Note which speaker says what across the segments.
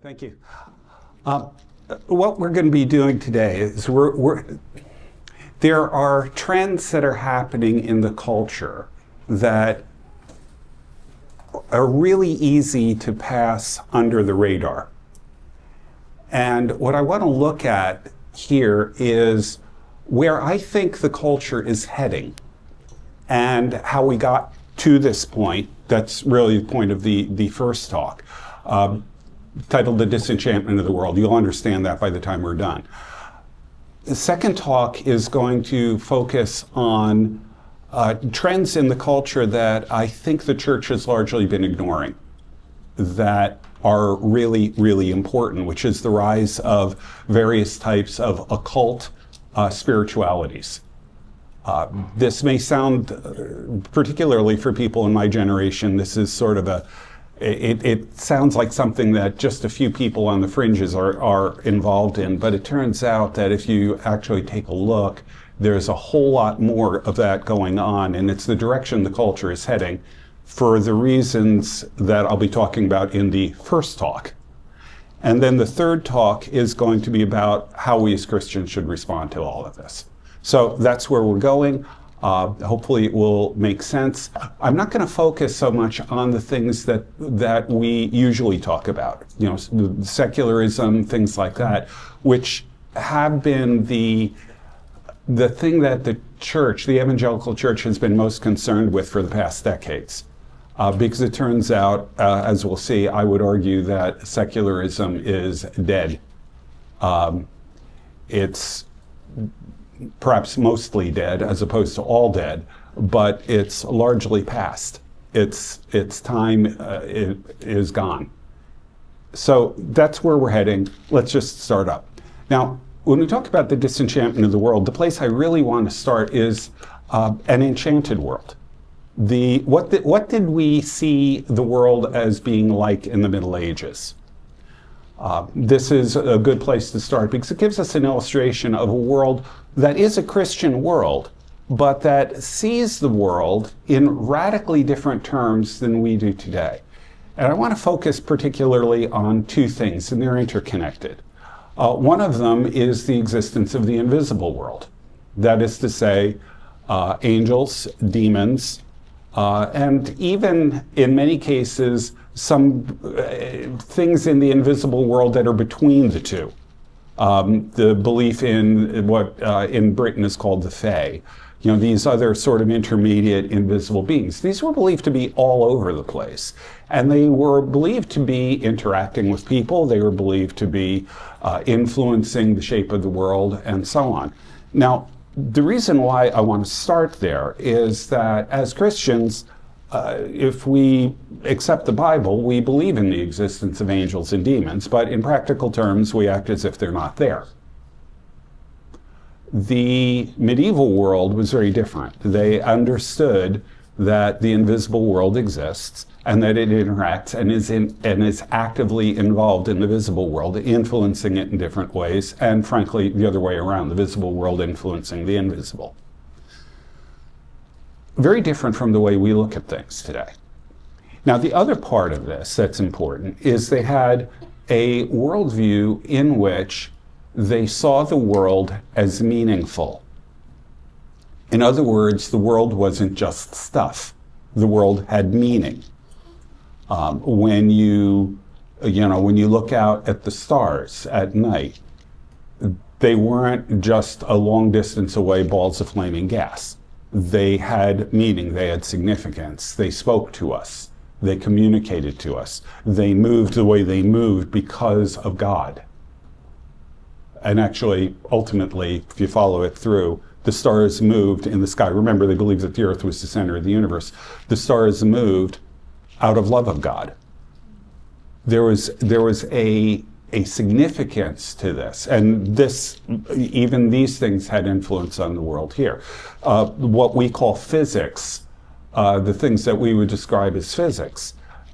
Speaker 1: Thank you. What we're going to be doing today is there are trends that are happening in the culture that are really easy to pass under the radar. And what I want to look at here is where I think the culture is heading and how we got to this point. That's really the point of the first talk, titled The Disenchantment of the World. You'll understand that by the time we're done. The second talk is going to focus on trends in the culture that I think the church has largely been ignoring, that are really, really important, which is the rise of various types of occult spiritualities. This may sound, particularly for people in my generation, this is sort of it sounds like something that just a few people on the fringes are involved in, but it turns out that if you actually take a look, there's a whole lot more of that going on, and it's the direction the culture is heading for the reasons that I'll be talking about in the first talk. And then the third talk is going to be about how we as Christians should respond to all of this. So that's where we're going. Hopefully it will make sense. I'm not going to focus so much on the things that we usually talk about, secularism, things like that, which have been the thing that the church, the evangelical church, has been most concerned with for the past decades. Because it turns out, as we'll see, I would argue that secularism is dead. It's perhaps mostly dead as opposed to all dead, but it's largely past. Its time is gone. So that's where we're heading. Let's just start up. Now, when we talk about the disenchantment of the world, the place I really want to start is an enchanted world. What did we see the world as being like in the Middle Ages? This is a good place to start because it gives us an illustration of a world that is a Christian world, but that sees the world in radically different terms than we do today. And I want to focus particularly on two things, and they're interconnected. One of them is the existence of the invisible world. That is to say, angels, demons, and even in many cases, some things in the invisible world that are between the two. The belief in what in Britain is called the Fae. These other sort of intermediate invisible beings. These were believed to be all over the place. And they were believed to be interacting with people. They were believed to be influencing the shape of the world and so on. Now, the reason why I want to start there is that as Christians, if we accept the Bible, we believe in the existence of angels and demons, but in practical terms, we act as if they're not there. The medieval world was very different. They understood that the invisible world exists and that it interacts and is actively involved in the visible world, influencing it in different ways, and frankly, the other way around, the visible world influencing the invisible. Very different from the way we look at things today. Now, the other part of this that's important is they had a worldview in which they saw the world as meaningful. In other words, the world wasn't just stuff. The world had meaning. When you look out at the stars at night, they weren't just a long distance away balls of flaming gas. They had meaning, they had significance, they spoke to us, they communicated to us, they moved the way they moved because of God. And actually, ultimately, if you follow it through, the stars moved in the sky. Remember, they believed that the earth was the center of the universe. The stars moved out of love of God. There was a significance to this, and even these things had influence on the world here. What we call physics, the things that we would describe as physics,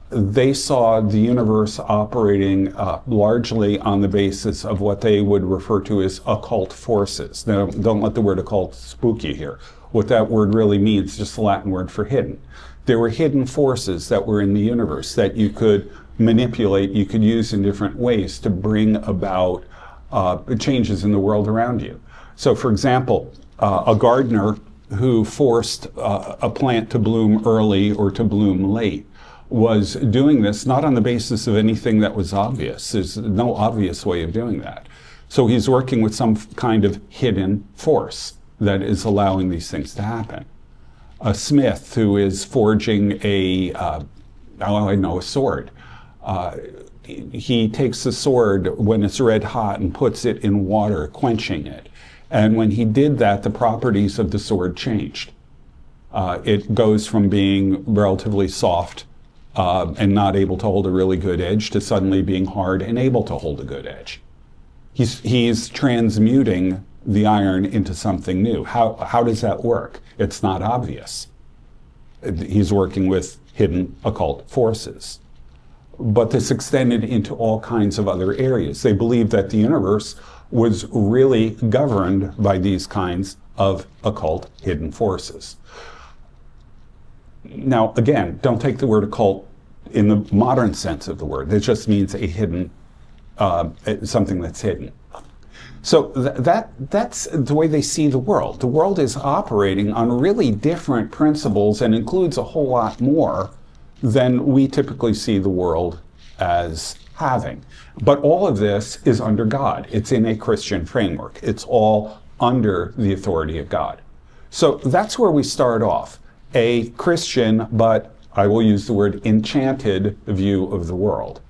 Speaker 1: they saw the universe operating largely on the basis of what they would refer to as occult forces. Now, don't let the word occult spook you here. What that word really means is just the Latin word for hidden. There were hidden forces that were in the universe that you could manipulate, you could use in different ways to bring about changes in the world around you. So for example, a gardener who forced a plant to bloom early or to bloom late was doing this not on the basis of anything that was obvious. There's no obvious way of doing that. So he's working with some kind of hidden force that is allowing these things to happen. A smith who is forging a sword. He takes the sword when it's red hot and puts it in water, quenching it. And when he did that, the properties of the sword changed. It goes from being relatively soft and not able to hold a really good edge to suddenly being hard and able to hold a good edge. He's transmuting the iron into something new. How does that work? It's not obvious. He's working with hidden occult forces. But this extended into all kinds of other areas. They believed that the universe was really governed by these kinds of occult hidden forces. Now, again, don't take the word occult in the modern sense of the word. It just means a hidden, something that's hidden. So that's the way they see the world. The world is operating on really different principles and includes a whole lot more than we typically see the world as having. But all of this is under God. It's in a Christian framework. It's all under the authority of God. So that's where we start off. A Christian, but I will use the word enchanted view of the world.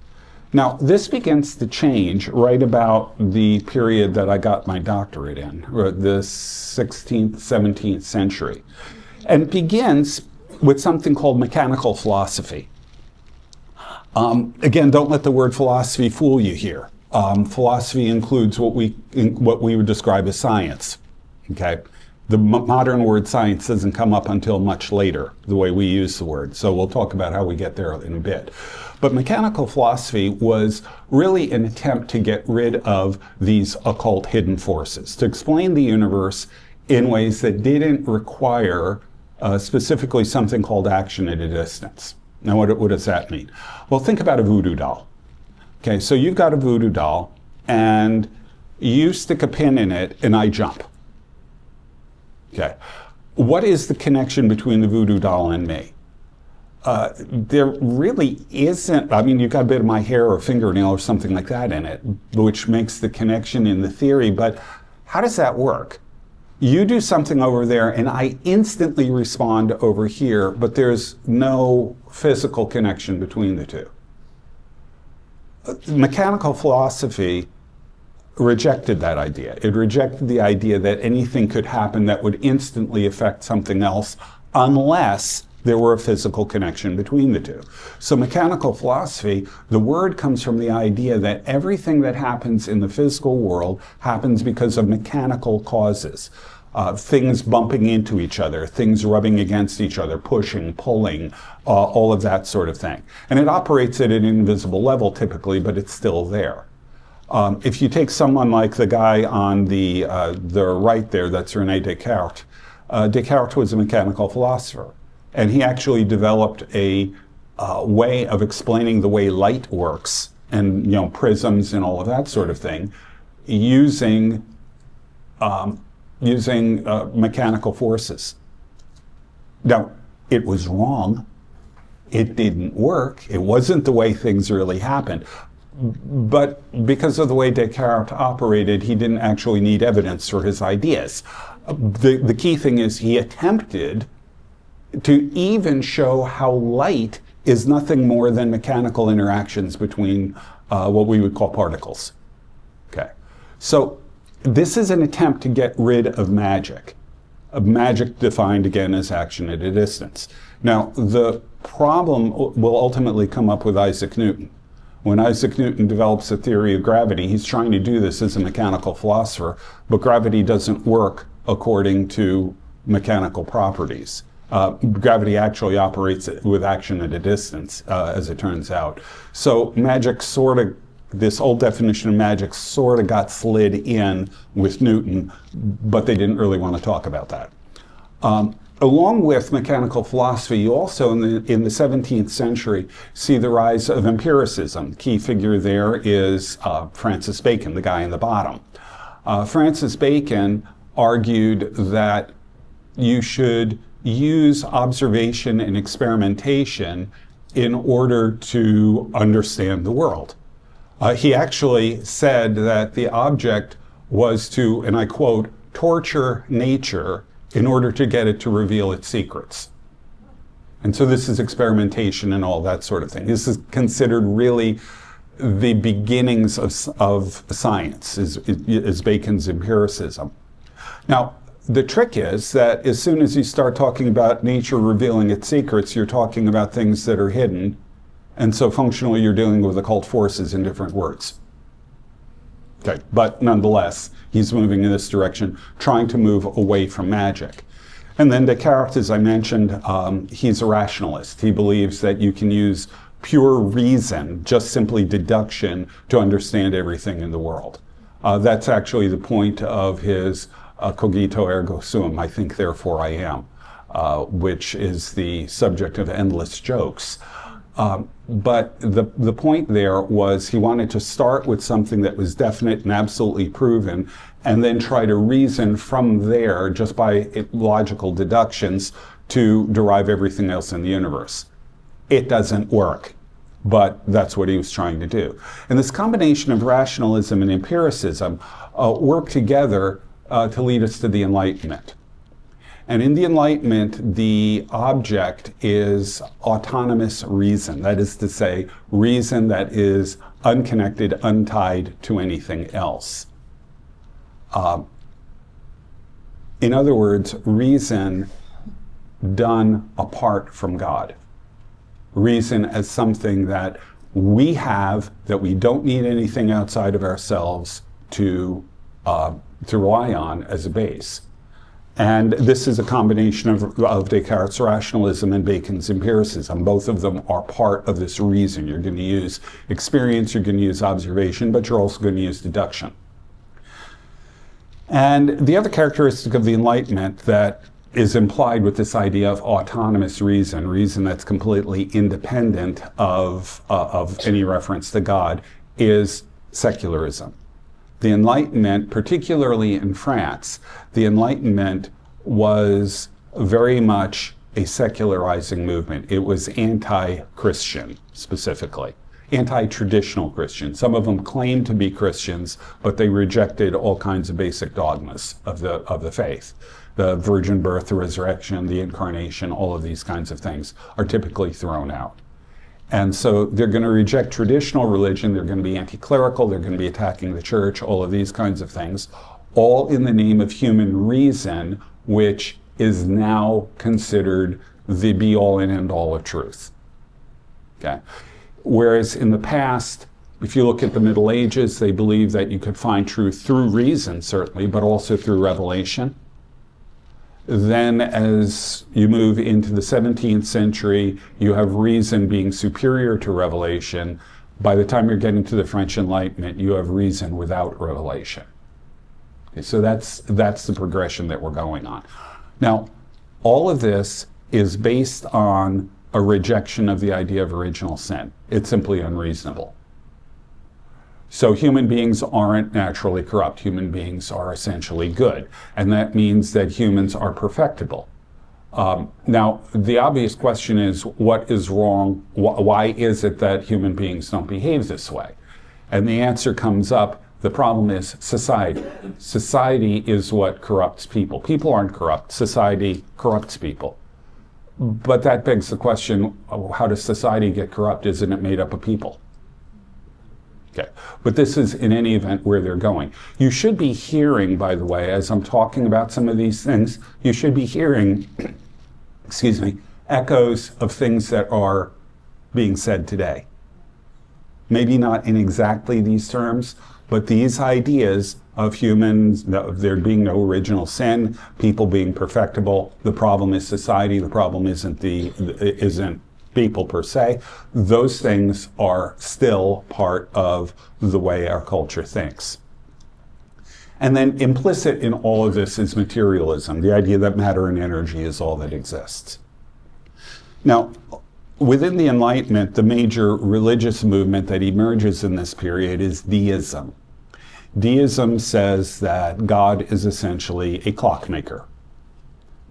Speaker 1: Now, this begins to change right about the period that I got my doctorate in, the 16th, 17th century. And it begins with something called mechanical philosophy. Again, don't let the word philosophy fool you here. Philosophy includes what we would describe as science. Okay, the modern word science doesn't come up until much later, the way we use the word. So we'll talk about how we get there in a bit. But mechanical philosophy was really an attempt to get rid of these occult hidden forces, to explain the universe in ways that didn't require specifically something called action at a distance. Now, what does that mean? Well, think about a voodoo doll. Okay, so you've got a voodoo doll, and you stick a pin in it, and I jump. Okay, what is the connection between the voodoo doll and me? There really isn't. I mean, you've got a bit of my hair or fingernail or something like that in it, which makes the connection in the theory, but how does that work? You do something over there and I instantly respond over here, but there's no physical connection between the two. Mechanical philosophy rejected that idea. It rejected the idea that anything could happen that would instantly affect something else unless there were a physical connection between the two. So mechanical philosophy, the word comes from the idea that everything that happens in the physical world happens because of mechanical causes. Things bumping into each other, things rubbing against each other, pushing, pulling, all of that sort of thing. And it operates at an invisible level typically, but it's still there. If you take someone like the guy on the right there, that's René Descartes. Descartes was a mechanical philosopher. And he actually developed a way of explaining the way light works and, prisms and all of that sort of thing using mechanical forces. Now, it was wrong. It didn't work. It wasn't the way things really happened. But because of the way Descartes operated, he didn't actually need evidence for his ideas. The key thing is he attempted to even show how light is nothing more than mechanical interactions between what we would call particles. Okay, so this is an attempt to get rid of magic. Magic defined again as action at a distance. Now, the problem will ultimately come up with Isaac Newton. When Isaac Newton develops a theory of gravity, he's trying to do this as a mechanical philosopher, but gravity doesn't work according to mechanical properties. Gravity actually operates with action at a distance, as it turns out. So magic this old definition of magic sort of got slid in with Newton, but they didn't really want to talk about that. along with mechanical philosophy, you also in the 17th century see the rise of empiricism. Key figure there is Francis Bacon, the guy in the bottom. Francis Bacon argued that you should use observation and experimentation in order to understand the world. He actually said that the object was to, and I quote, torture nature in order to get it to reveal its secrets. And so this is experimentation and all that sort of thing. This is considered really the beginnings of science, is Bacon's empiricism. Now, the trick is that as soon as you start talking about nature revealing its secrets, you're talking about things that are hidden. And so functionally, you're dealing with occult forces in different words. Okay, but nonetheless, he's moving in this direction, trying to move away from magic. And then Descartes, as I mentioned, he's a rationalist. He believes that you can use pure reason, just simply deduction, to understand everything in the world. That's actually the point of his cogito ergo sum, I think, therefore I am, which is the subject of endless jokes. But the point there was he wanted to start with something that was definite and absolutely proven, and then try to reason from there, just by logical deductions, to derive everything else in the universe. It doesn't work, but that's what he was trying to do. And this combination of rationalism and empiricism work together to lead us to the Enlightenment. And in the Enlightenment, the object is autonomous reason. That is to say, reason that is unconnected, untied to anything else. In other words, reason done apart from God. Reason as something that we have, that we don't need anything outside of ourselves to rely on as a base. And this is a combination of Descartes' rationalism and Bacon's empiricism. Both of them are part of this reason. You're going to use experience, you're going to use observation, but you're also going to use deduction. And the other characteristic of the Enlightenment that is implied with this idea of autonomous reason, reason that's completely independent of any reference to God, is secularism. The Enlightenment, particularly in France, the Enlightenment was very much a secularizing movement. It was anti-Christian, specifically. Anti-traditional Christian. Some of them claimed to be Christians, but they rejected all kinds of basic dogmas of the faith. The virgin birth, the resurrection, the incarnation, all of these kinds of things are typically thrown out. And so they're going to reject traditional religion, they're going to be anti-clerical, they're going to be attacking the church, all of these kinds of things, all in the name of human reason, which is now considered the be-all and end-all of truth. Okay? Whereas in the past, if you look at the Middle Ages, they believed that you could find truth through reason, certainly, but also through revelation. Then as you move into the 17th century, you have reason being superior to revelation. By the time you're getting to the French Enlightenment, you have reason without revelation. Okay, so that's the progression that we're going on. Now, all of this is based on a rejection of the idea of original sin. It's simply unreasonable. So human beings aren't naturally corrupt. Human beings are essentially good. And that means that humans are perfectible. Now, the obvious question is, what is wrong? Why is it that human beings don't behave this way? And the answer comes up, the problem is society. Society is what corrupts people. People aren't corrupt. Society corrupts people. But that begs the question, how does society get corrupt? Isn't it made up of people? Okay. But this is, in any event, where they're going. You should be hearing, by the way, as I'm talking about some of these things, you should be hearing, excuse me, echoes of things that are being said today. Maybe not in exactly these terms, but these ideas of humans, there being no original sin, people being perfectible, the problem is society, the problem isn't people per se, those things are still part of the way our culture thinks. And then implicit in all of this is materialism, the idea that matter and energy is all that exists. Now, within the Enlightenment, the major religious movement that emerges in this period is deism. Deism says that God is essentially a clockmaker,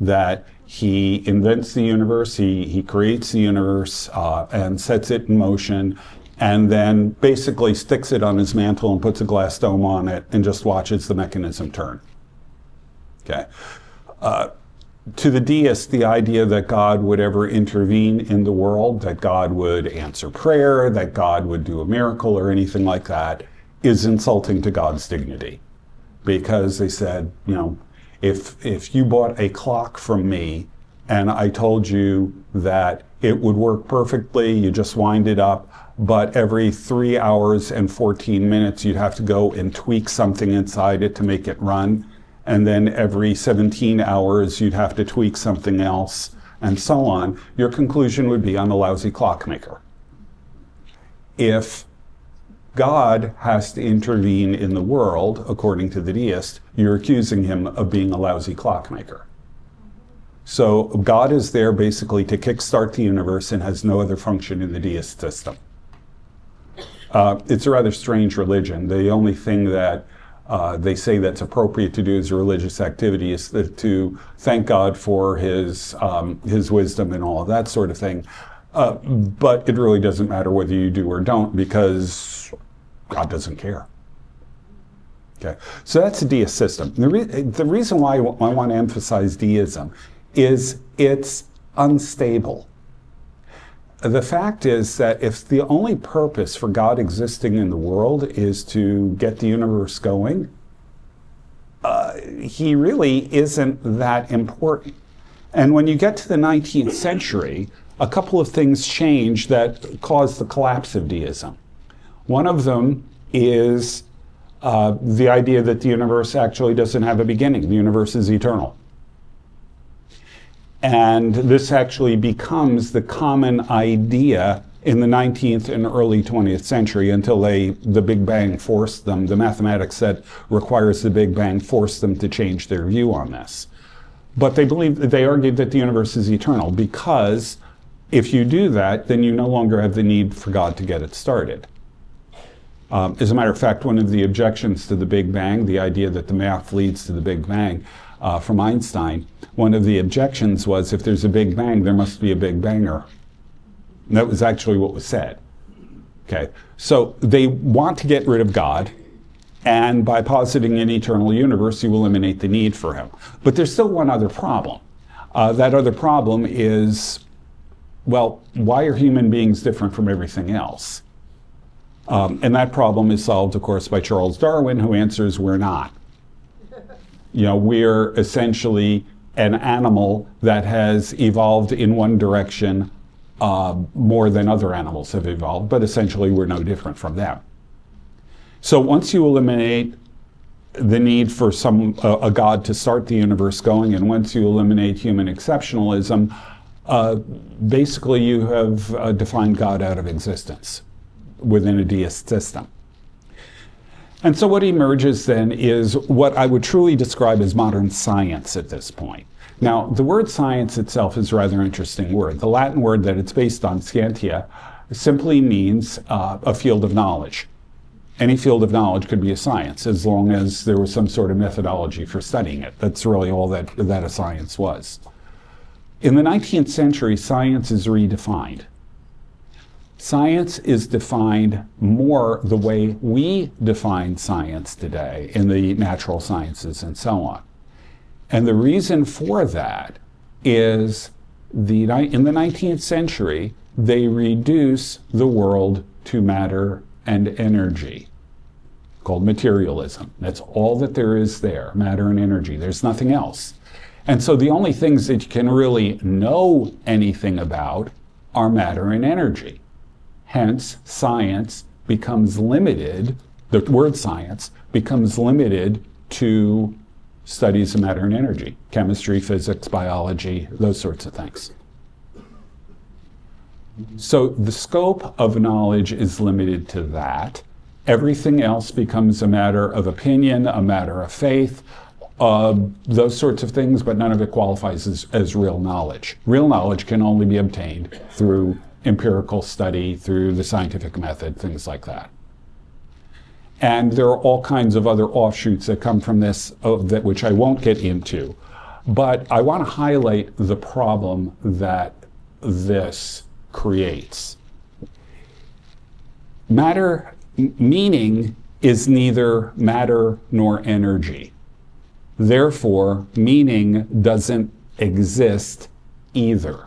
Speaker 1: that he invents the universe, he creates the universe and sets it in motion, and then basically sticks it on his mantle and puts a glass dome on it and just watches the mechanism turn. Okay. To the deist, the idea that God would ever intervene in the world, that God would answer prayer, that God would do a miracle or anything like that, is insulting to God's dignity. Because they said, you know, if you bought a clock from me and I told you that it would work perfectly, you just wind it up, but every 3 hours and 14 minutes you'd have to go and tweak something inside it to make it run, and then every 17 hours you'd have to tweak something else, and so on, your conclusion would be, I'm a lousy clockmaker. If God has to intervene in the world, according to the deist, you're accusing him of being a lousy clockmaker. So God is there basically to kickstart the universe and has no other function in the deist system. It's a rather strange religion. The only thing that they say that's appropriate to do as a religious activity is to thank God for his wisdom and all of that sort of thing. But it really doesn't matter whether you do or don't, because God doesn't care. Okay, so that's the deist system. The reason why I want to emphasize deism is it's unstable. The fact is that if the only purpose for God existing in the world is to get the universe going, he really isn't that important. And when you get to the 19th century, a couple of things change that cause the collapse of deism. One of them is the idea that the universe actually doesn't have a beginning. The universe is eternal. And this actually becomes the common idea in the 19th and early 20th century until the Big Bang forced them, the mathematics that requires the Big Bang forced them to change their view on this. But they argued that the universe is eternal, because if you do that, then you no longer have the need for God to get it started. As a matter of fact, one of the objections to the Big Bang, the idea that the math leads to the Big Bang, from Einstein, one of the objections was, if there's a Big Bang, there must be a Big Banger. And that was actually what was said. Okay, so they want to get rid of God, and by positing an eternal universe, you eliminate the need for him. But there's still one other problem. That other problem is, well, why are human beings different from everything else? And that problem is solved, of course, by Charles Darwin, who answers, we're not. You know, we're essentially an animal that has evolved in one direction more than other animals have evolved, but essentially we're no different from them. So once you eliminate the need for a God to start the universe going, and once you eliminate human exceptionalism, basically you have defined God out of existence within a deist system. And so what emerges then is what I would truly describe as modern science at this point. Now, the word science itself is a rather interesting word. The Latin word that it's based on, scientia, simply means a field of knowledge. Any field of knowledge could be a science, as long as there was some sort of methodology for studying it. That's really all that a science was. In the 19th century, science is redefined. Science is defined more the way we define science today in the natural sciences and so on. And the reason for that is in the 19th century, they reduce the world to matter and energy, called materialism. That's all that there is there, matter and energy. There's nothing else. And so the only things that you can really know anything about are matter and energy. Hence, science becomes limited, the word science becomes limited to studies of matter and energy, chemistry, physics, biology, those sorts of things. So the scope of knowledge is limited to that, Everything else becomes a matter of opinion, a matter of faith, those sorts of things, but none of it qualifies as real knowledge. Real knowledge can only be obtained through empirical study, through the scientific method, things like that. And there are all kinds of other offshoots that come from this, which I won't get into. But I want to highlight the problem that this creates. Meaning is neither matter nor energy. Therefore, meaning doesn't exist either.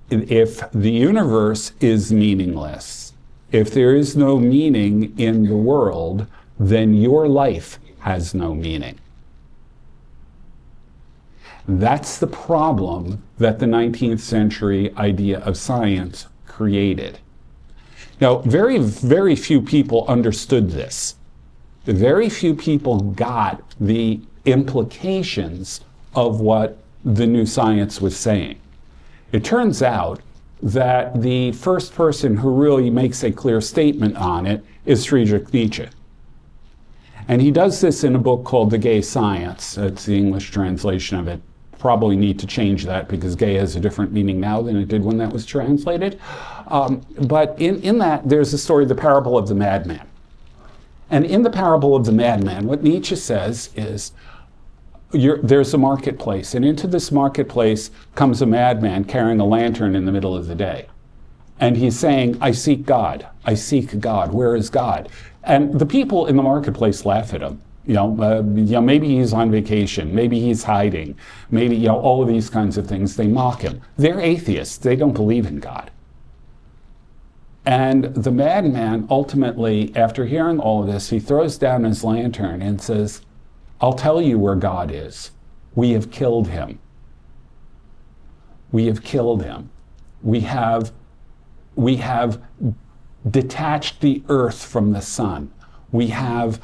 Speaker 1: If the universe is meaningless, if there is no meaning in the world, then your life has no meaning. That's the problem that the 19th century idea of science created. Now, very, very few people understood this. Very few people got the implications of what the new science was saying. It turns out that the first person who really makes a clear statement on it is Friedrich Nietzsche. And he does this in a book called The Gay Science. It's the English translation of it. Probably need to change that because gay has a different meaning now than it did when that was translated. But in that, there's the story of the parable of the madman. And in the parable of the madman, what Nietzsche says is, there's a marketplace, and into this marketplace comes a madman carrying a lantern in the middle of the day. And he's saying, I seek God. I seek God. Where is God? And the people in the marketplace laugh at him. Maybe he's on vacation, maybe he's hiding, maybe, all of these kinds of things. They mock him. They're atheists. They don't believe in God. And the madman ultimately, after hearing all of this, he throws down his lantern and says, I'll tell you where God is. We have killed him. We have killed him. We have detached the earth from the sun. We have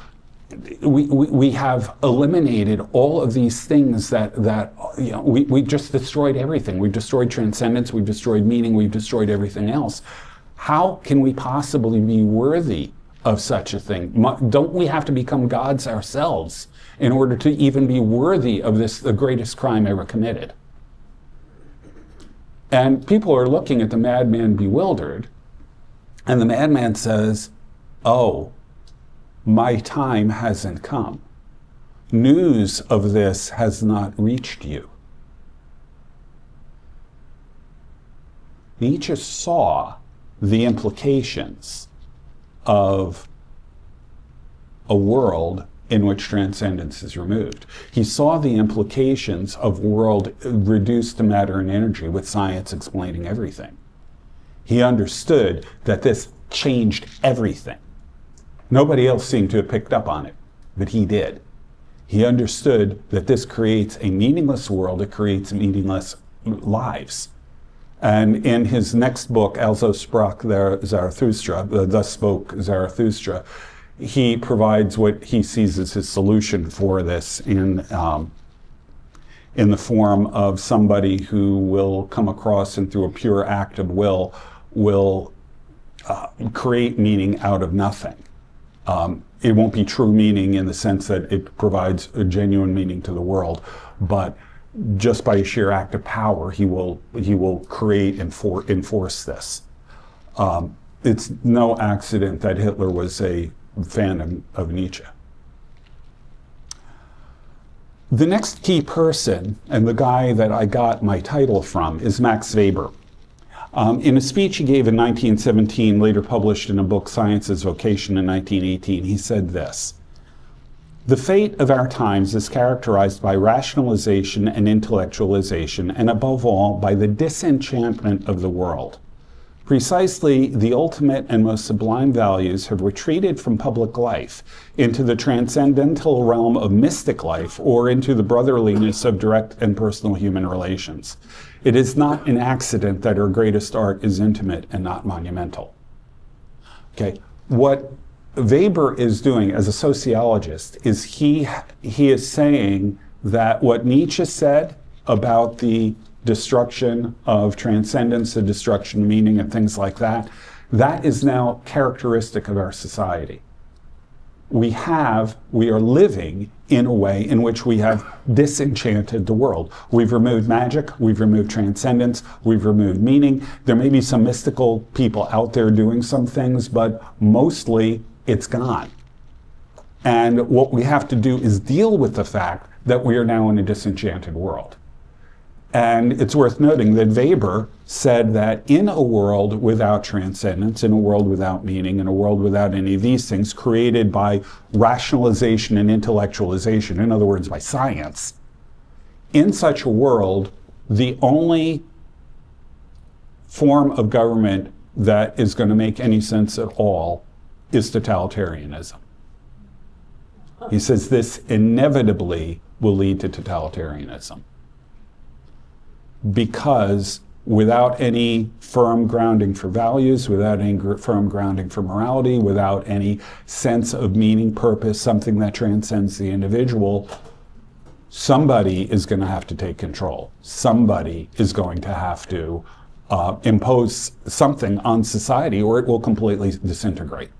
Speaker 1: eliminated all of these things we just destroyed everything. We've destroyed transcendence, we've destroyed meaning, we've destroyed everything else. How can we possibly be worthy of such a thing? Don't we have to become gods ourselves in order to even be worthy of this, the greatest crime ever committed? And people are looking at the madman bewildered, and the madman says, oh, my time hasn't come. News of this has not reached you. Nietzsche saw the implications of a world in which transcendence is removed. He saw the implications of a world reduced to matter and energy, with science explaining everything. He understood that this changed everything. Nobody else seemed to have picked up on it, but he did. He understood that this creates a meaningless world, it creates meaningless lives. And in his next book, Also sprach Zarathustra, Thus Spoke Zarathustra, he provides what he sees as his solution for this in the form of somebody who will come across and through a pure act of will create meaning out of nothing. It won't be true meaning in the sense that it provides a genuine meaning to the world, but just by a sheer act of power, he will create and enforce this. It's no accident that Hitler was a fan of Nietzsche. The next key person, and the guy that I got my title from, is Max Weber. In a speech he gave in 1917, later published in a book, Science's Vocation, in 1918, he said this: "The fate of our times is characterized by rationalization and intellectualization, and above all, by the disenchantment of the world. Precisely, the ultimate and most sublime values have retreated from public life into the transcendental realm of mystic life, or into the brotherliness of direct and personal human relations. It is not an accident that our greatest art is intimate and not monumental." Okay, what Weber is doing as a sociologist is he is saying that what Nietzsche said about the destruction of transcendence, the destruction of meaning, and things like that, That is now characteristic of our society. We are living in a way in which we have disenchanted the world. We've removed magic, we've removed transcendence, we've removed meaning. There may be some mystical people out there doing some things, but mostly it's gone. And what we have to do is deal with the fact that we are now in a disenchanted world. And it's worth noting that Weber said that in a world without transcendence, in a world without meaning, in a world without any of these things created by rationalization and intellectualization, in other words, by science, in such a world, the only form of government that is going to make any sense at all is totalitarianism. He says this inevitably will lead to totalitarianism, because without any firm grounding for values, without any firm grounding for morality, without any sense of meaning, purpose, something that transcends the individual, somebody is going to have to take control. Somebody is going to have to impose something on society, or it will completely disintegrate.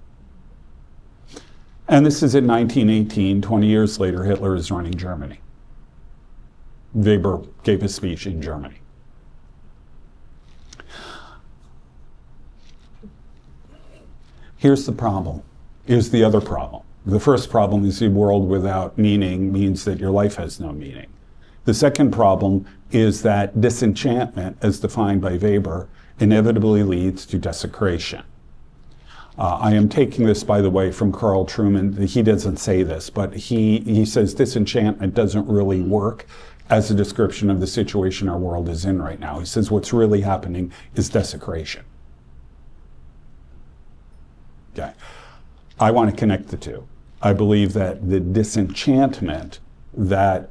Speaker 1: And this is in 1918. 20 years later, Hitler is running Germany. Weber gave a speech in Germany. Here's the problem. Here's the other problem. The first problem is the world without meaning means that your life has no meaning. The second problem is that disenchantment, as defined by Weber, inevitably leads to desecration. I am taking this, by the way, from Carl Trueman. He doesn't say this, but he says disenchantment doesn't really work as a description of the situation our world is in right now. He says what's really happening is desecration. Okay. I want to connect the two. I believe that the disenchantment that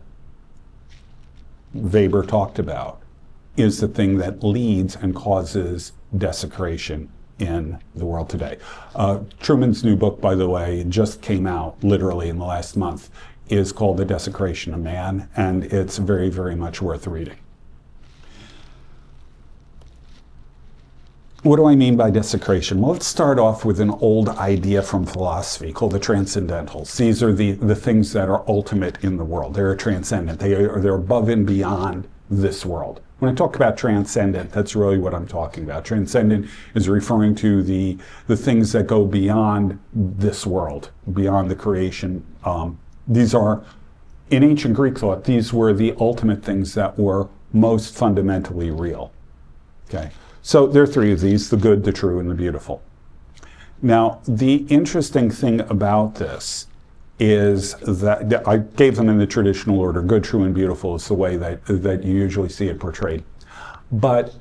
Speaker 1: Weber talked about is the thing that leads and causes desecration in the world today. Truman's new book, by the way, just came out literally in the last month, is called The Desecration of Man, and it's very, very much worth reading. What do I mean by desecration? Well, let's start off with an old idea from philosophy called the transcendentals. These are the things that are ultimate in the world. They're transcendent. They're above and beyond this world. When I talk about transcendent, that's really what I'm talking about. Transcendent is referring to the things that go beyond this world, beyond the creation. These are, in ancient Greek thought, these were the ultimate things that were most fundamentally real. Okay, so there are three of these: the good, the true, and the beautiful. Now, the interesting thing about this is that I gave them in the traditional order. Good, true, and beautiful is the way that you usually see it portrayed. But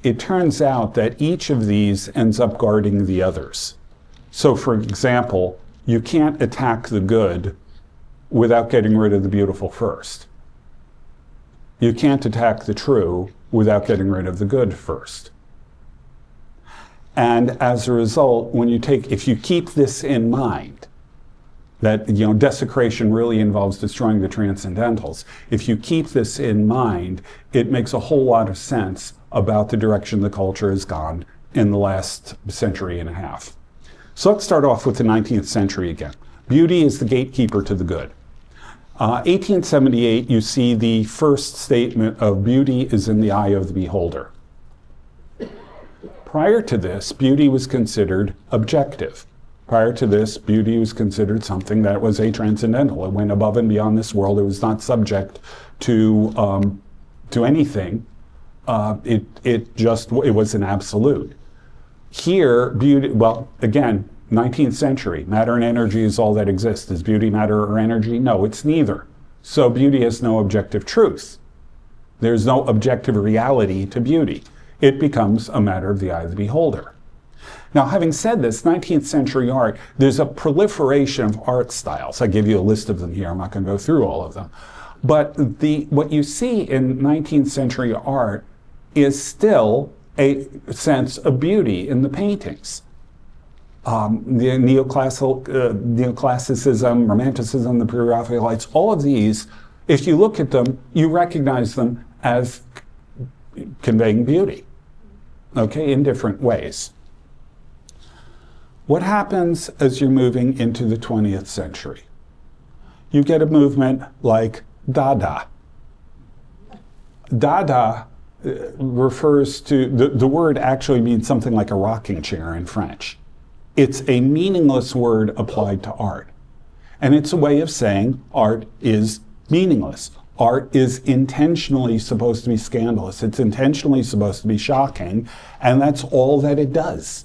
Speaker 1: it turns out that each of these ends up guarding the others. So, for example, you can't attack the good without getting rid of the beautiful first. You can't attack the true without getting rid of the good first. And as a result, if you keep this in mind, that desecration really involves destroying the transcendentals. If you keep this in mind, it makes a whole lot of sense about the direction the culture has gone in the last century and a half. So let's start off with the 19th century again. Beauty is the gatekeeper to the good. 1878, you see the first statement of beauty is in the eye of the beholder. Prior to this, beauty was considered objective. Prior to this, beauty was considered something that was a transcendental. It went above and beyond this world. It was not subject to anything. It was an absolute. Here, beauty, well, again, 19th century, matter and energy is all that exists. Is beauty matter or energy? No, it's neither. So beauty has no objective truth. There's no objective reality to beauty. It becomes a matter of the eye of the beholder. Now, having said this, 19th century art, there's a proliferation of art styles. I give you a list of them here. I'm not going to go through all of them. But what you see in 19th century art is still a sense of beauty in the paintings. The neoclassicism, romanticism, the pre-Raphaelites, all of these, if you look at them, you recognize them as conveying beauty, okay, in different ways. What happens as you're moving into the 20th century? You get a movement like Dada. Dada refers to, the word actually means something like a rocking chair in French. It's a meaningless word applied to art. And it's a way of saying art is meaningless. Art is intentionally supposed to be scandalous. It's intentionally supposed to be shocking, and that's all that it does.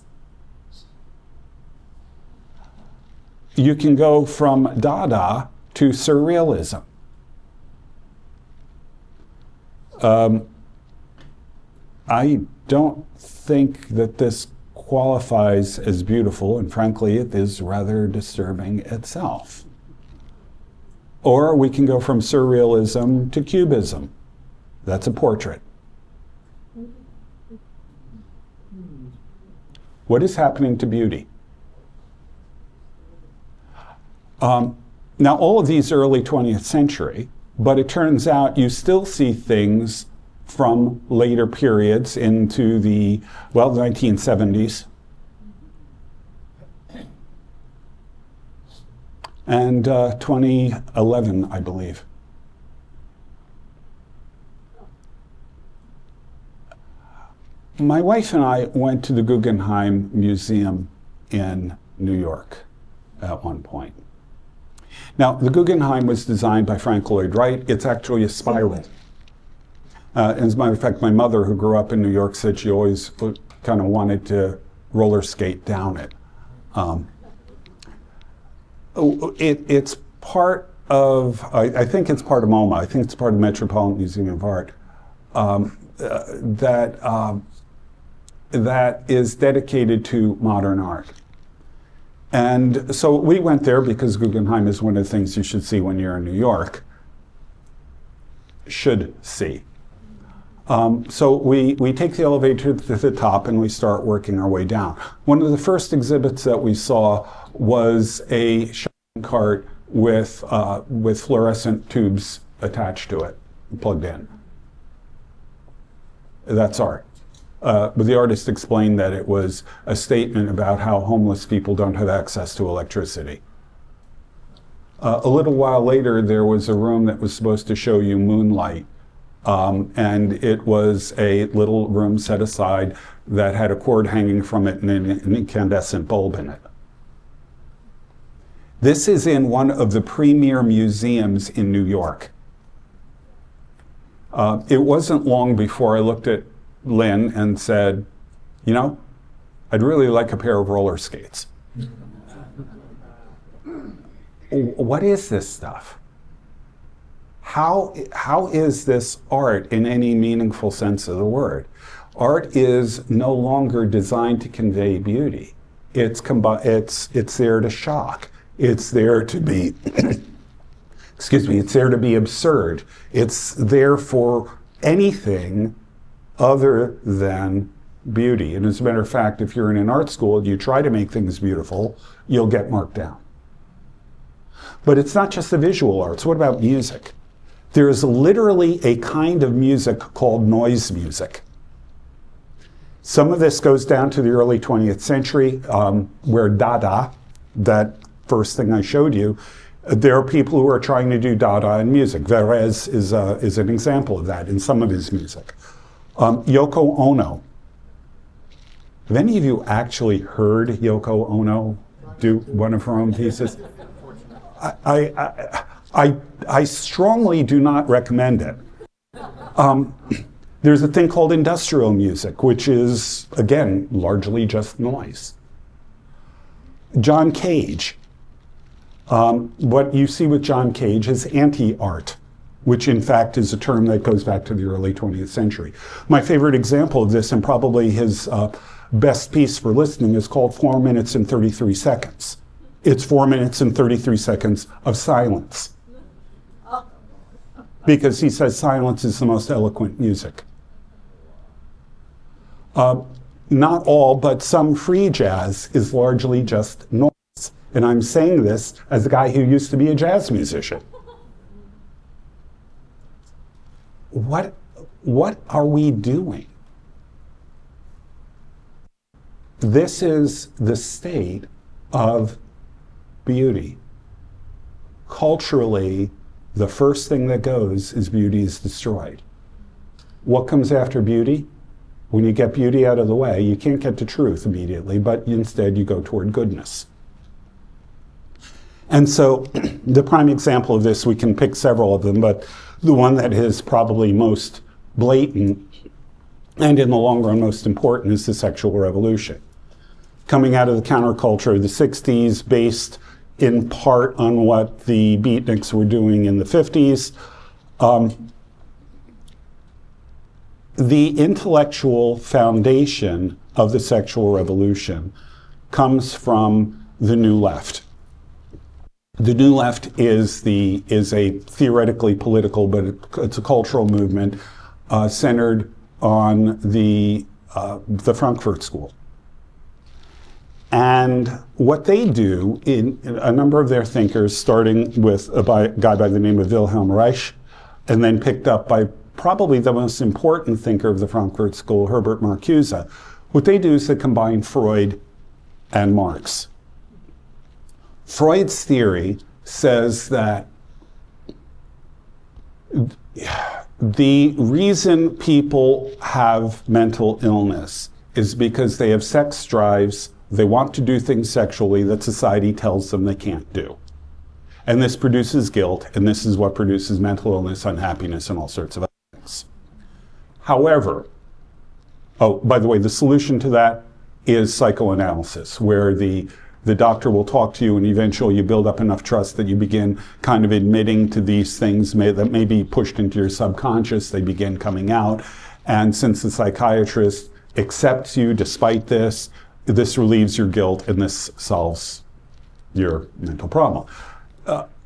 Speaker 1: You can go from Dada to Surrealism. I don't think that this qualifies as beautiful, and frankly, it is rather disturbing itself. Or we can go from Surrealism to Cubism. That's a portrait. What is happening to beauty? Now, all of these are early 20th century, but it turns out you still see things from later periods into the 1970s. And 2011, I believe. My wife and I went to the Guggenheim Museum in New York at one point. Now, the Guggenheim was designed by Frank Lloyd Wright. It's actually a spiral. As a matter of fact, my mother, who grew up in New York, said she always kind of wanted to roller skate down it. It's part of, I think it's part of MoMA, I think it's part of the Metropolitan Museum of Art, that is dedicated to modern art. And so we went there because Guggenheim is one of the things you should see when you're in New York. Should see. So we take the elevator to the top and we start working our way down. One of the first exhibits that we saw was a shopping cart with fluorescent tubes attached to it, plugged in. That's art. But the artist explained that it was a statement about how homeless people don't have access to electricity. A little while later, there was a room that was supposed to show you moonlight. And it was a little room set aside that had a cord hanging from it and an incandescent bulb in it. This is in one of the premier museums in New York. It wasn't long before I looked at Lynn and said, you know, I'd really like a pair of roller skates. What is this stuff? How is this art in any meaningful sense of the word? Art is no longer designed to convey beauty. It's there to shock. It's there to be, excuse me, it's there to be absurd. It's there for anything other than beauty. And as a matter of fact, if you're in an art school and you try to make things beautiful, you'll get marked down. But it's not just the visual arts. What about music? There is literally a kind of music called noise music. Some of this goes down to the early 20th century, where Dada, that first thing I showed you, there are people who are trying to do Dada in music. Verez is an example of that in some of his music. Yoko Ono. Have any of you actually heard Yoko Ono do one of her own pieces? I strongly do not recommend it. There's a thing called industrial music, which is, again, largely just noise. John Cage. What you see with John Cage is anti-art, which in fact is a term that goes back to the early 20th century. My favorite example of this, and probably his best piece for listening, is called 4 minutes and 33 seconds. It's 4 minutes and 33 seconds of silence. Because he says silence is the most eloquent music. Not all, but some free jazz is largely just noise. And I'm saying this as a guy who used to be a jazz musician. What are we doing? this is the state of beauty. Culturally, the first thing that goes is beauty is destroyed. What comes after beauty? When you get beauty out of the way, you can't get to truth immediately, but instead you go toward goodness. And so the prime example of this, we can pick several of them, but the one that is probably most blatant and in the long run most important is the sexual revolution. Coming out of the counterculture of the 60s, based in part on what the beatniks were doing in the 50s, the intellectual foundation of the sexual revolution comes from the New Left. The New Left is a theoretically political, but it's a cultural movement centered on the Frankfurt School. And what they do, in a number of their thinkers, starting with a guy by the name of Wilhelm Reich, and then picked up by probably the most important thinker of the Frankfurt School, Herbert Marcuse, what they do is they combine Freud and Marx. Freud's theory says that the reason people have mental illness is because they have sex drives, they want to do things sexually that society tells them they can't do. And this produces guilt, and this is what produces mental illness, unhappiness, and all sorts of other things. However, oh, by the way, the solution to that is psychoanalysis, where the doctor will talk to you and eventually you build up enough trust that you begin kind of admitting to these things that may be pushed into your subconscious, they begin coming out. And since the psychiatrist accepts you despite this, this relieves your guilt and this solves your mental problem.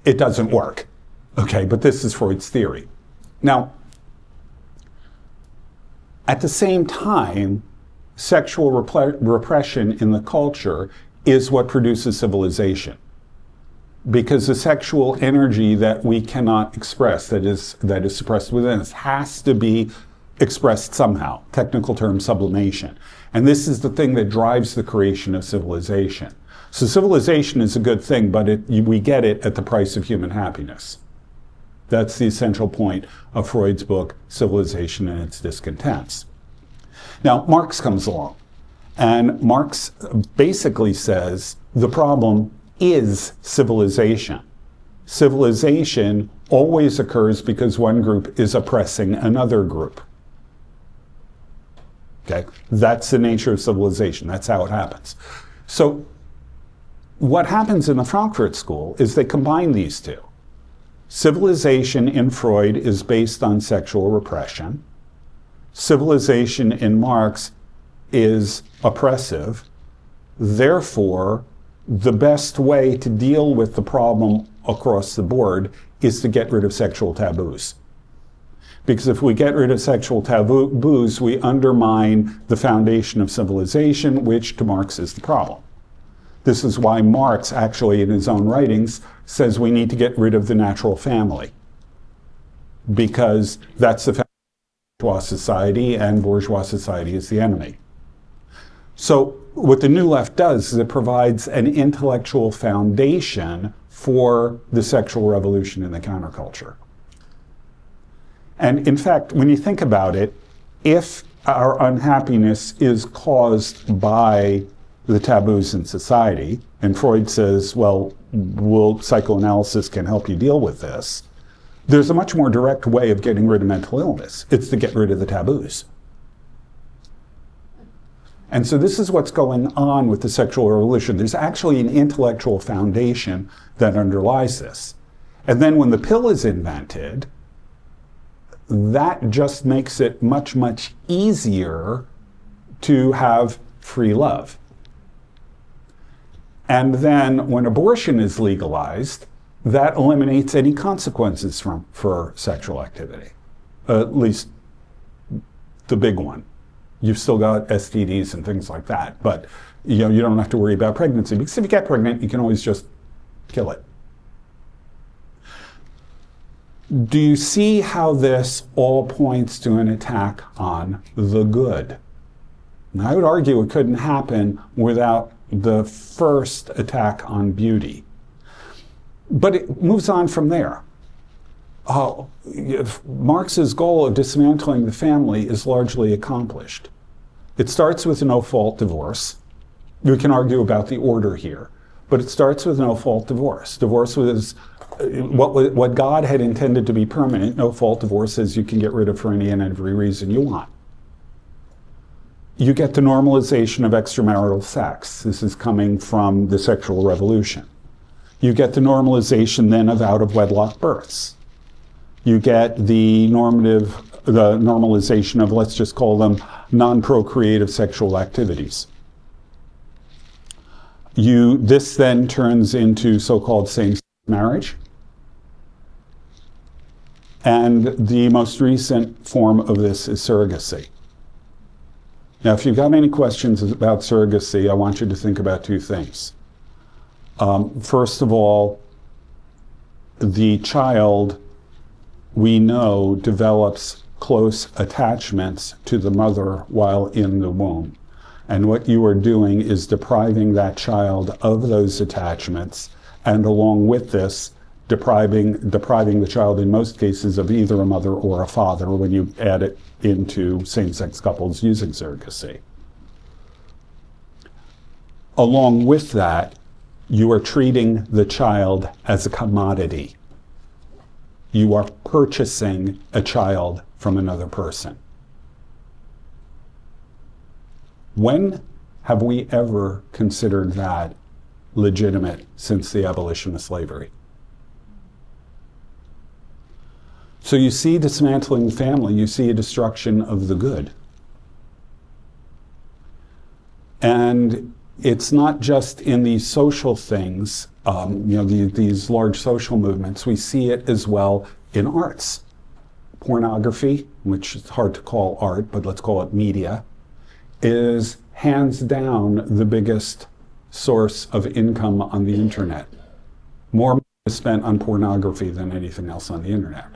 Speaker 1: It doesn't work, okay, but this is Freud's theory. Now, at the same time, sexual repression in the culture is what produces civilization. Because the sexual energy that we cannot express, that is suppressed within us, has to be expressed somehow. Technical term, sublimation. And this is the thing that drives the creation of civilization. So civilization is a good thing, but we get it at the price of human happiness. That's the essential point of Freud's book, Civilization and Its Discontents. Now, Marx comes along, and Marx basically says the problem is civilization. Civilization always occurs because one group is oppressing another group. Okay? That's the nature of civilization. That's how it happens. So what happens in the Frankfurt School is they combine these two. Civilization in Freud is based on sexual repression. Civilization in Marx is oppressive. Therefore, the best way to deal with the problem across the board is to get rid of sexual taboos. Because if we get rid of sexual taboos, we undermine the foundation of civilization, which to Marx is the problem. This is why Marx, actually in his own writings, says we need to get rid of the natural family. Because that's the foundation of bourgeois society, and bourgeois society is the enemy. So what the New Left does is it provides an intellectual foundation for the sexual revolution in the counterculture. And in fact, when you think about it, if our unhappiness is caused by the taboos in society, and Freud says, well, psychoanalysis can help you deal with this, there's a much more direct way of getting rid of mental illness. It's to get rid of the taboos. And so this is what's going on with the sexual revolution. There's actually an intellectual foundation that underlies this. And then when the pill is invented, that just makes it much, much easier to have free love. And then when abortion is legalized, that eliminates any consequences for sexual activity, at least the big one. You've still got STDs and things like that, but you don't have to worry about pregnancy, because if you get pregnant, you can always just kill it. Do you see how this all points to an attack on the good? And I would argue it couldn't happen without the first attack on beauty. But it moves on from there. Marx's goal of dismantling the family is largely accomplished. It starts with no-fault divorce. We can argue about the order here, but it starts with no-fault divorce. Divorce was what God had intended to be permanent. No-fault divorce is you can get rid of for any and every reason you want. You get the normalization of extramarital sex. This is coming from the sexual revolution. You get the normalization then of out-of-wedlock births. You get the normalization of, let's just call them, non-procreative sexual activities. This then turns into so-called same-sex marriage. And the most recent form of this is surrogacy. Now, if you've got any questions about surrogacy, I want you to think about two things. First of all, the child, we know, develops close attachments to the mother while in the womb. And what you are doing is depriving that child of those attachments, and along with this, depriving the child in most cases of either a mother or a father when you add it into same-sex couples using surrogacy. Along with that, you are treating the child as a commodity. You are purchasing a child from another person. When have we ever considered that legitimate since the abolition of slavery? So you see dismantling the family, you see a destruction of the good. And it's not just in these social things, these large social movements. We see it as well in arts. Pornography, which is hard to call art, but let's call it media, is hands down the biggest source of income on the internet. More money is spent on pornography than anything else on the internet.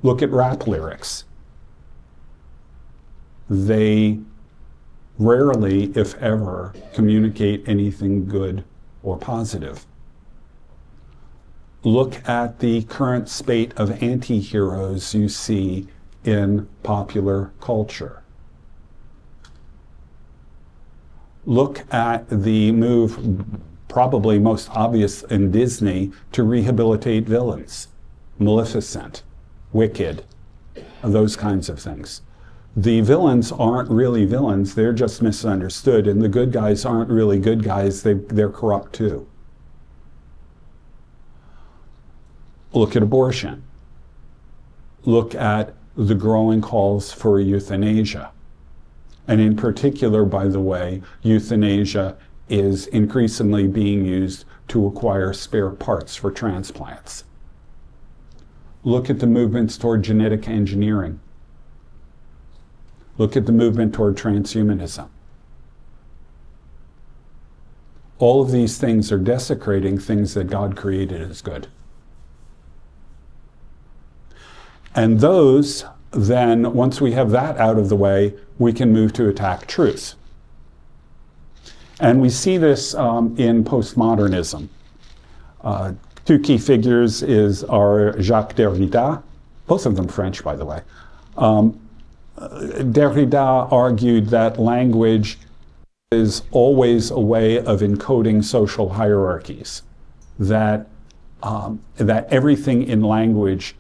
Speaker 1: Look at rap lyrics. They rarely, if ever, communicate anything good or positive. Look at the current spate of anti-heroes you see in popular culture. Look at the move, probably most obvious in Disney, to rehabilitate villains. Maleficent, Wicked, those kinds of things. The villains aren't really villains, they're just misunderstood, and the good guys aren't really good guys, they're corrupt too. Look at abortion. Look at the growing calls for euthanasia. And in particular, by the way, euthanasia is increasingly being used to acquire spare parts for transplants. Look at the movements toward genetic engineering. Look at the movement toward transhumanism. All of these things are desecrating things that God created as good. And those, then, once we have that out of the way, we can move to attack truth. And we see this in postmodernism. Two key figures are Jacques Derrida, both of them French, by the way. Derrida argued that language is always a way of encoding social hierarchies, that everything in language,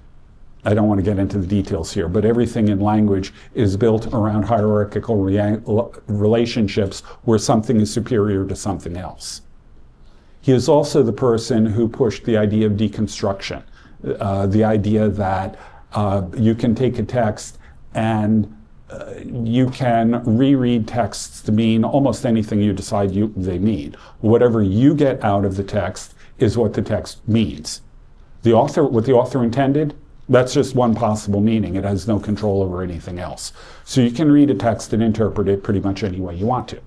Speaker 1: I don't want to get into the details here, but everything in language is built around hierarchical relationships where something is superior to something else. He is also the person who pushed the idea of deconstruction, the idea that you can take a text and you can reread texts to mean almost anything you decide they mean. Whatever you get out of the text is what the text means. What the author intended, that's just one possible meaning. It has no control over anything else. So you can read a text and interpret it pretty much any way you want to.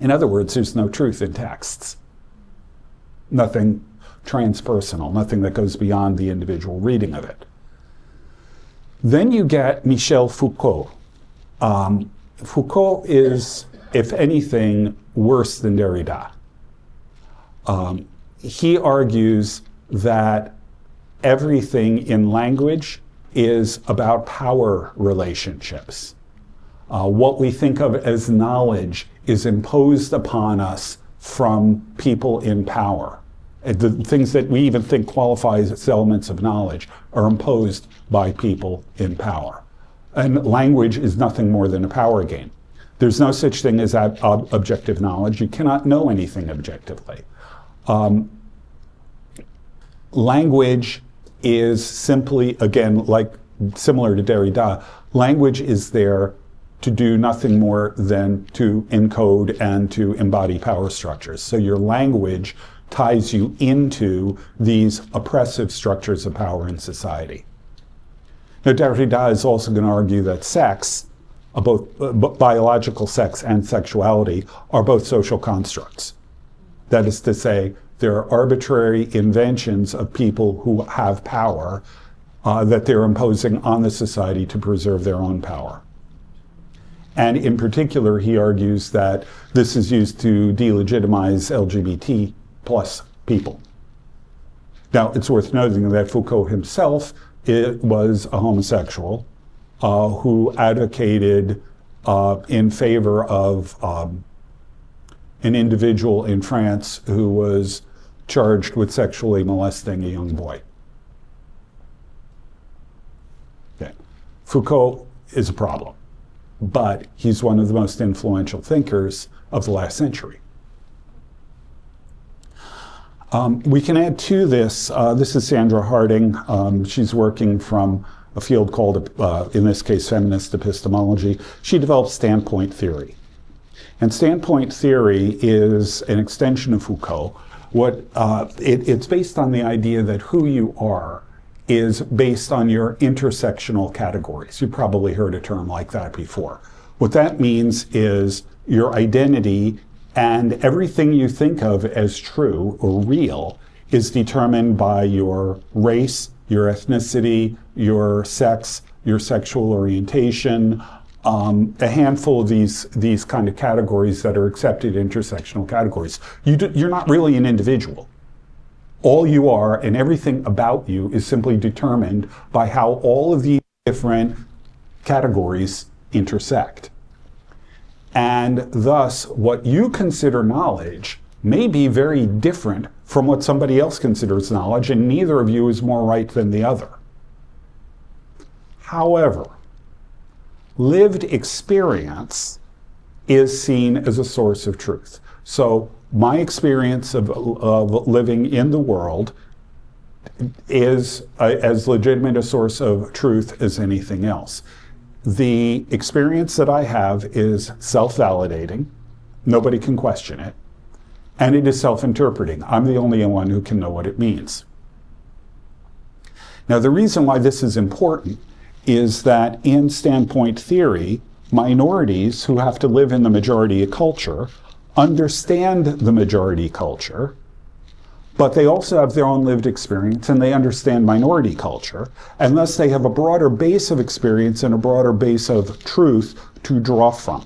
Speaker 1: In other words, there's no truth in texts. Nothing transpersonal, nothing that goes beyond the individual reading of it. Then you get Michel Foucault. Foucault is, if anything, worse than Derrida. He argues that everything in language is about power relationships. What we think of as knowledge is imposed upon us from people in power. The things that we even think qualify as elements of knowledge are imposed by people in power. And language is nothing more than a power game. There's no such thing as objective knowledge. You cannot know anything objectively. Language is simply, again, like similar to Derrida, language is there to do nothing more than to encode and to embody power structures. So your language ties you into these oppressive structures of power in society. Now, Derrida is also going to argue that sex, both biological sex and sexuality, are both social constructs. That is to say, they're arbitrary inventions of people who have power that they're imposing on the society to preserve their own power. And in particular, he argues that this is used to delegitimize LGBT plus people. Now, it's worth noting that Foucault himself was a homosexual who advocated in favor of an individual in France who was charged with sexually molesting a young boy. Okay. Foucault is a problem, but he's one of the most influential thinkers of the last century. We can add to this, this is Sandra Harding. She's working from a field called, in this case, feminist epistemology. She developed standpoint theory. And standpoint theory is an extension of Foucault. It's based on the idea that who you are is based on your intersectional categories. You probably heard a term like that before. What that means is your identity and everything you think of as true or real is determined by your race, your ethnicity, your sex, your sexual orientation, a handful of these kind of categories that are accepted intersectional categories. You're not really an individual. All you are and everything about you is simply determined by how all of these different categories intersect. And thus, what you consider knowledge may be very different from what somebody else considers knowledge, and neither of you is more right than the other. However, lived experience is seen as a source of truth. So my experience of living in the world is as legitimate a source of truth as anything else. The experience that I have is self-validating. Nobody can question it. And it is self-interpreting. I'm the only one who can know what it means. Now, the reason why this is important is that in standpoint theory, minorities who have to live in the majority culture understand the majority culture, but they also have their own lived experience and they understand minority culture, and thus they have a broader base of experience and a broader base of truth to draw from.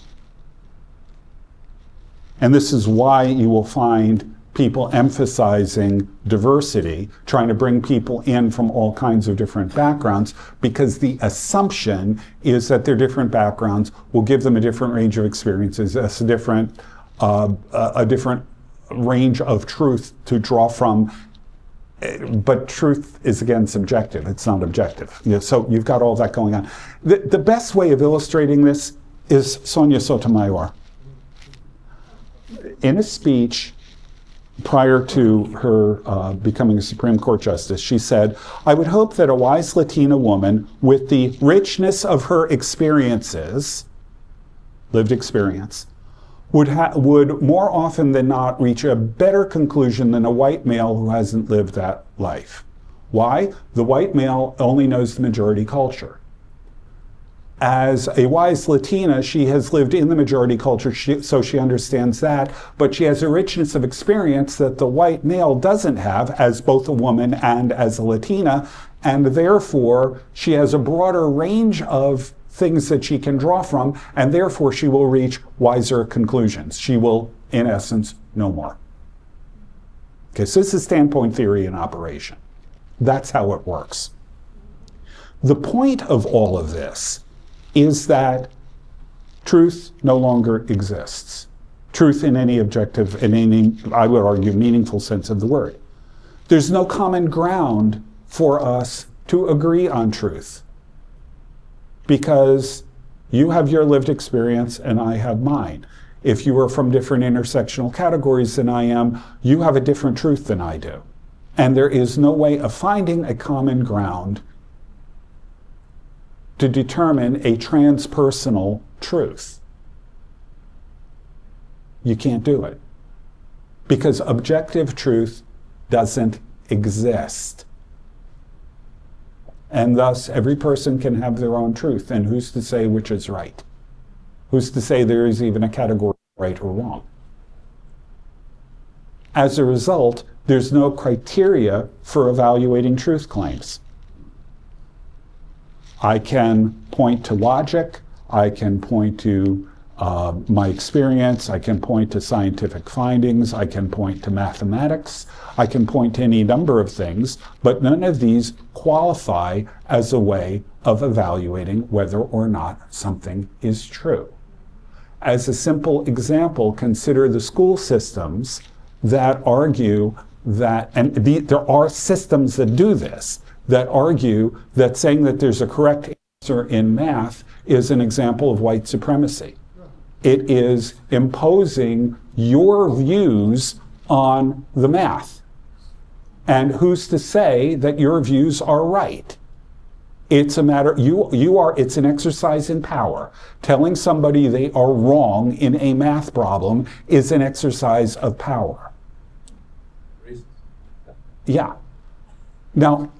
Speaker 1: And this is why you will find people emphasizing diversity, trying to bring people in from all kinds of different backgrounds, because the assumption is that their different backgrounds will give them a different range of experiences, a different range of truth to draw from. But truth is, again, subjective. It's not objective. So you've got all that going on. The best way of illustrating this is Sonia Sotomayor. In a speech prior to her becoming a Supreme Court justice, she said, "I would hope that a wise Latina woman with the richness of her experiences, lived experience, would more often than not reach a better conclusion than a white male who hasn't lived that life." Why? The white male only knows the majority culture. As a wise Latina, she has lived in the majority culture, so she understands that, but she has a richness of experience that the white male doesn't have as both a woman and as a Latina, and therefore she has a broader range of things that she can draw from, and therefore she will reach wiser conclusions. She will, in essence, know more. Okay, so this is standpoint theory in operation. That's how it works. The point of all of this is that truth no longer exists. Truth in any objective, in any, I would argue, meaningful sense of the word. There's no common ground for us to agree on truth, because you have your lived experience and I have mine. If you are from different intersectional categories than I am, you have a different truth than I do. And there is no way of finding a common ground to determine a transpersonal truth. You can't do it, because objective truth doesn't exist. And thus, every person can have their own truth, and who's to say which is right? Who's to say there is even a category of right or wrong? As a result, there's no criteria for evaluating truth claims. I can point to logic, I can point to my experience, I can point to scientific findings, I can point to mathematics, I can point to any number of things, but none of these qualify as a way of evaluating whether or not something is true. As a simple example, consider the school systems that argue that, and there are systems that do this, that argue that saying that there's a correct answer in math is an example of white supremacy. It is imposing your views on the math. And who's to say that your views are right? It's a matter, it's an exercise in power. Telling somebody they are wrong in a math problem is an exercise of power. Yeah. Now,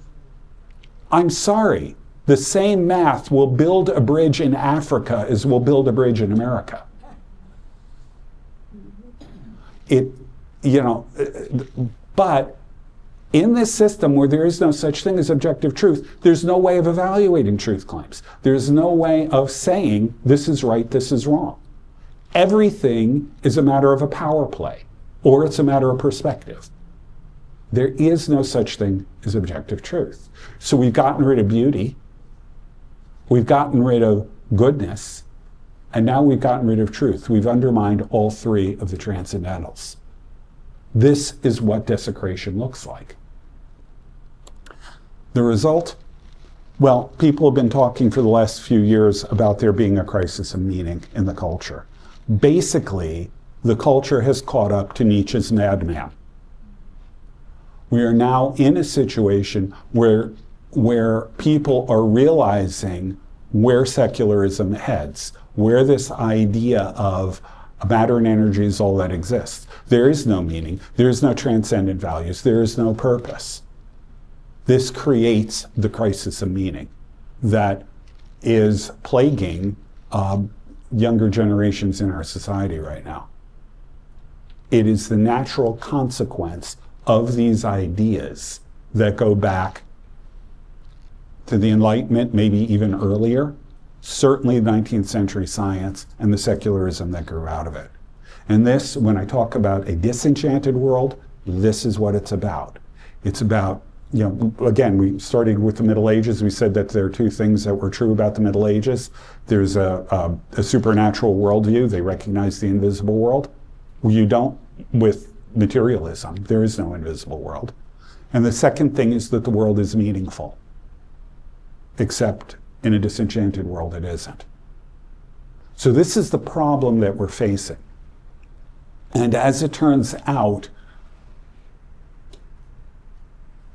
Speaker 1: I'm sorry, the same math will build a bridge in Africa as will build a bridge in America. But in this system where there is no such thing as objective truth, there's no way of evaluating truth claims. There's no way of saying this is right, this is wrong. Everything is a matter of a power play, or it's a matter of perspective. There is no such thing as objective truth. So we've gotten rid of beauty, we've gotten rid of goodness, and now we've gotten rid of truth. We've undermined all three of the transcendentals. This is what desecration looks like. The result? Well, people have been talking for the last few years about there being a crisis of meaning in the culture. Basically, the culture has caught up to Nietzsche's madman. We are now in a situation where people are realizing where secularism heads, where this idea of matter and energy is all that exists. There is no meaning, there is no transcendent values, there is no purpose. This creates the crisis of meaning that is plaguing younger generations in our society right now. It is the natural consequence of these ideas that go back to the Enlightenment, maybe even earlier, certainly 19th century science and the secularism that grew out of it. And this, when I talk about a disenchanted world, this is what it's about. It's about, again, we started with the Middle Ages. We said that there are two things that were true about the Middle Ages. There's a supernatural worldview. They recognize the invisible world. You don't with materialism. There is no invisible world. And the second thing is that the world is meaningful, except in a disenchanted world it isn't. So this is the problem that we're facing. And as it turns out,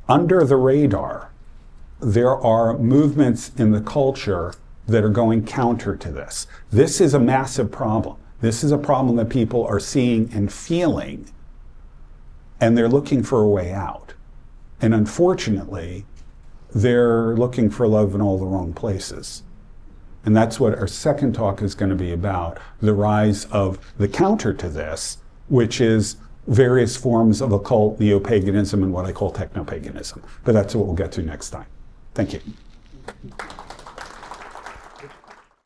Speaker 1: under the radar, there are movements in the culture that are going counter to this. This is a massive problem. This is a problem that people are seeing and feeling, and they're looking for a way out. And unfortunately, they're looking for love in all the wrong places. And that's what our second talk is going to be about, the rise of the counter to this, which is various forms of occult neo-paganism and what I call techno-paganism. But that's what we'll get to next time. Thank you.